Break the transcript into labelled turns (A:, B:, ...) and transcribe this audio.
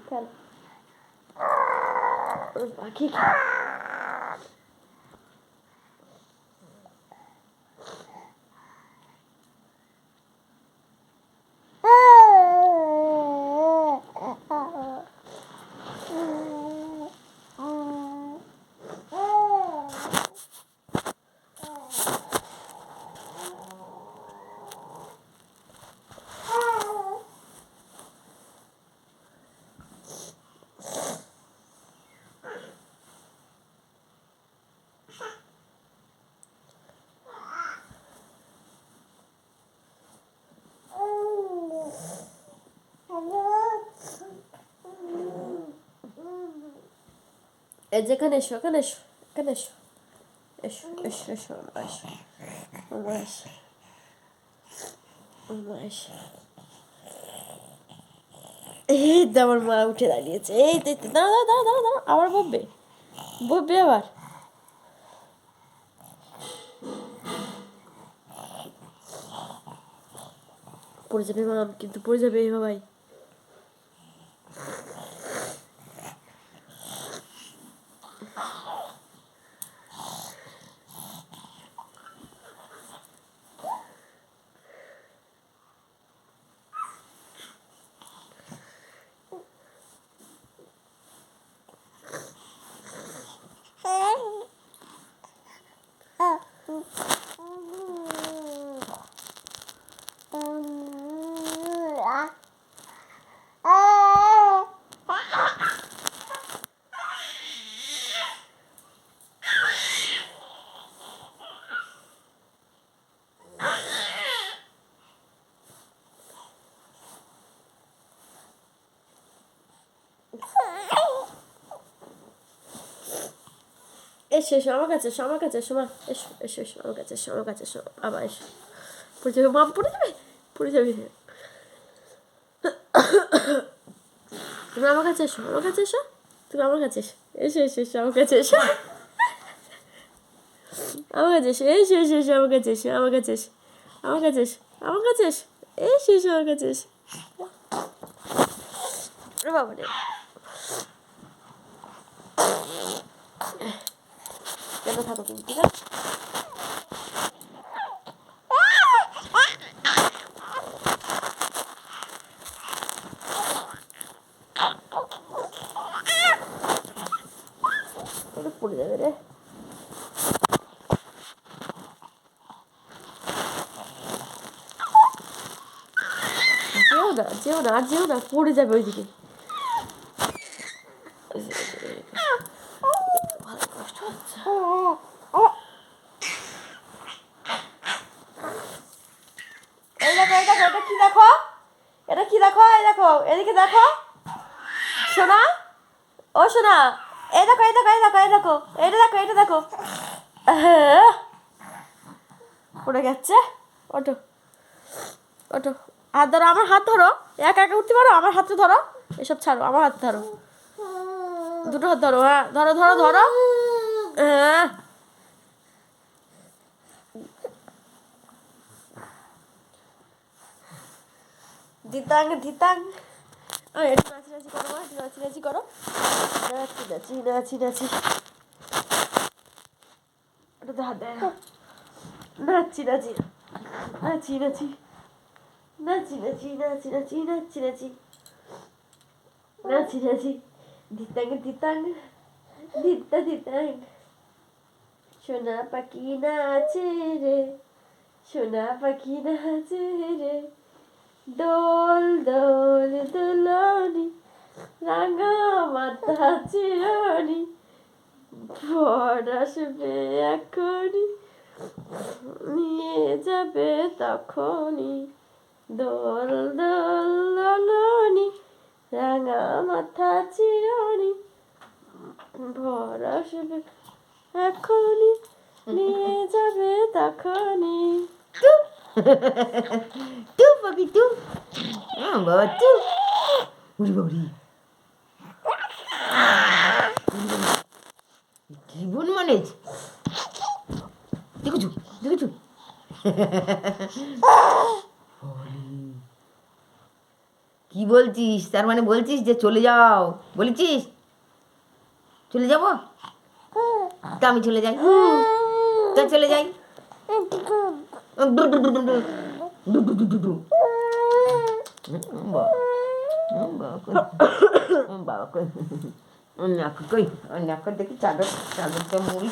A: খেল পাখি খেল। এই যেখানে এসো, এখানে এসো, এখানে এসো, এসো এসো এসো, এসো এসো এসো। এই তো আমার মা উঠে দাঁড়িয়েছে। এই তো দাঁড়া দাঁড়া দাঁড়া দাঁড়া, আবার বকবে, বকবে আবার। পড়ে যাবে মাম, কিন্তু পড়ে যাবে ভাই। এসো এসো আমার কাছে, এসো আমার কাছে, এসো মা, এসো এসো এসো আমার কাছে, এসো আমার কাছে, এসো বাবা, এসো। পড়ে যাবে মাম, পড়ে যাবে, পড়ে যাবে। তুমি আমার কাছে এসো, আমার কাছে এসো, তুমি আমার কাছে এসো, এসো এসো এসো আমার কাছে এসো, আমার কাছে এসো, এসো এসো এসো আমার কাছে এসো, আমার কাছে এসো, আমার কাছে এসো, আমার কাছে এসো, এসো এসো আমার কাছে এসো। বাবা রে, কেন থাকো তুমি, ঠিক আছে? পড়ে যাবে রে। যেও না যেও না, আর যেও না, পড়ে যাবে ওইদিকে। কষ্ট হচ্ছে। এই দেখো, এই দেখো, এটা কি দেখো, এটা কি দেখো, এই দেখো, এদিকে দেখো সোনা, ও সোনা, এই দেখো এই দেখো এই দেখো এই দেখো, এটা দেখো, এটা দেখো। পড়ে গেছে। ওঠো ওঠো, হাত ধরো, আমার হাত ধরো, একা একা উঠতে পারো, আমার হাতটা ধরো, এসব ছাড়ো, আমার হাত ধরো, দুটো হাত ধরো, হ্যাঁ ধরো ধরো ধরো, হ্যাঁ। দিতাং দিতাং, একটু নাচি নাচি করো, একটু নাচি নাচি করো, নাচি নাচি নাচি নাচি, ওটা হাত দেয়, নাচি নাচি নাচি নাচি নাচি নাচি নাচি নাচি নাচি নাচি নাচি নাচি, দিতাং দিতাং, দিতা দিতাং, সোনা পাখি নাচে রে, সোনা পাখি নাচে রে, দোল দোল দোলনি, রাঙা মাথা চিরনি, ভোর আসবে এখনই, নিয়ে যাবে তখনই, দোল দোল দোলনি, রাঙা মাথা চিরনি, ভোর আসবে এখনই, নিয়ে যাবে তখনই।
B: টু পাখি টু, বাবা টু, উড়ি বাড়ি জীবন মানে দেখেছো দেখেছো, কি কি বলছিস? তার মানে বলছিস যে চলে যাও, বলেছিস চলে যাবো? তা আমি চলে যাই, তা চলে যাই। বাবা কই, নাক কই, নাক দেখি চাদর, চাদরটা মুড়ি।